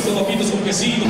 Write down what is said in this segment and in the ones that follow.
estos papitos con quesito.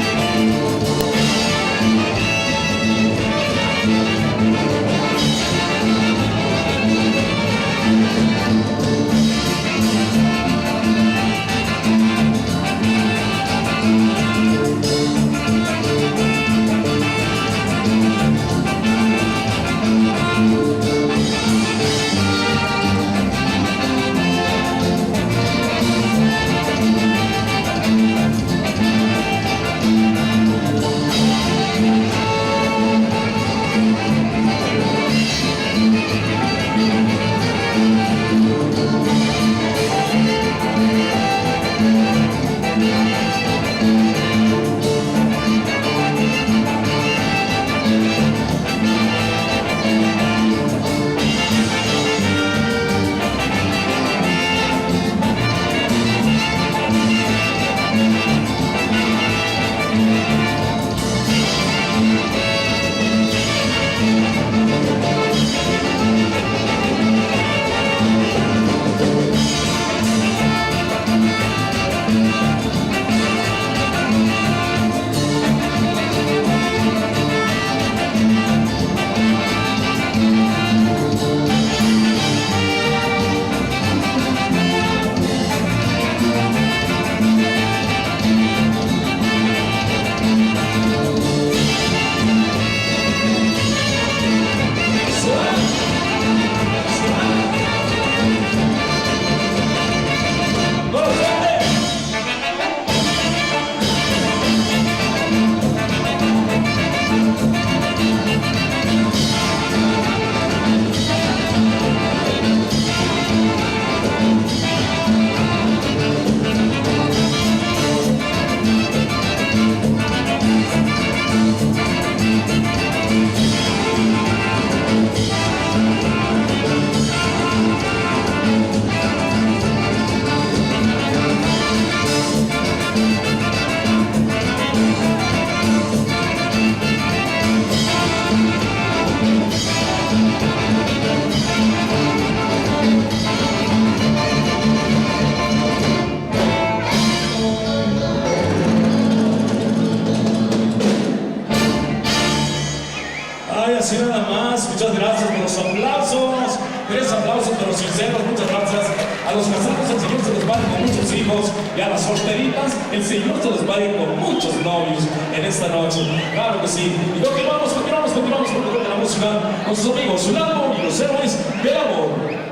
Ay, así nada más. Muchas gracias por los aplausos. 3 aplausos, pero sinceros. Muchas gracias a los casados. El Señor se los pague con muchos hijos. Y a las solteritas, el Señor se los pague con muchos novios en esta noche. Claro que sí. Y continuamos con la música con sus amigos Zulamo y los héroes del amor.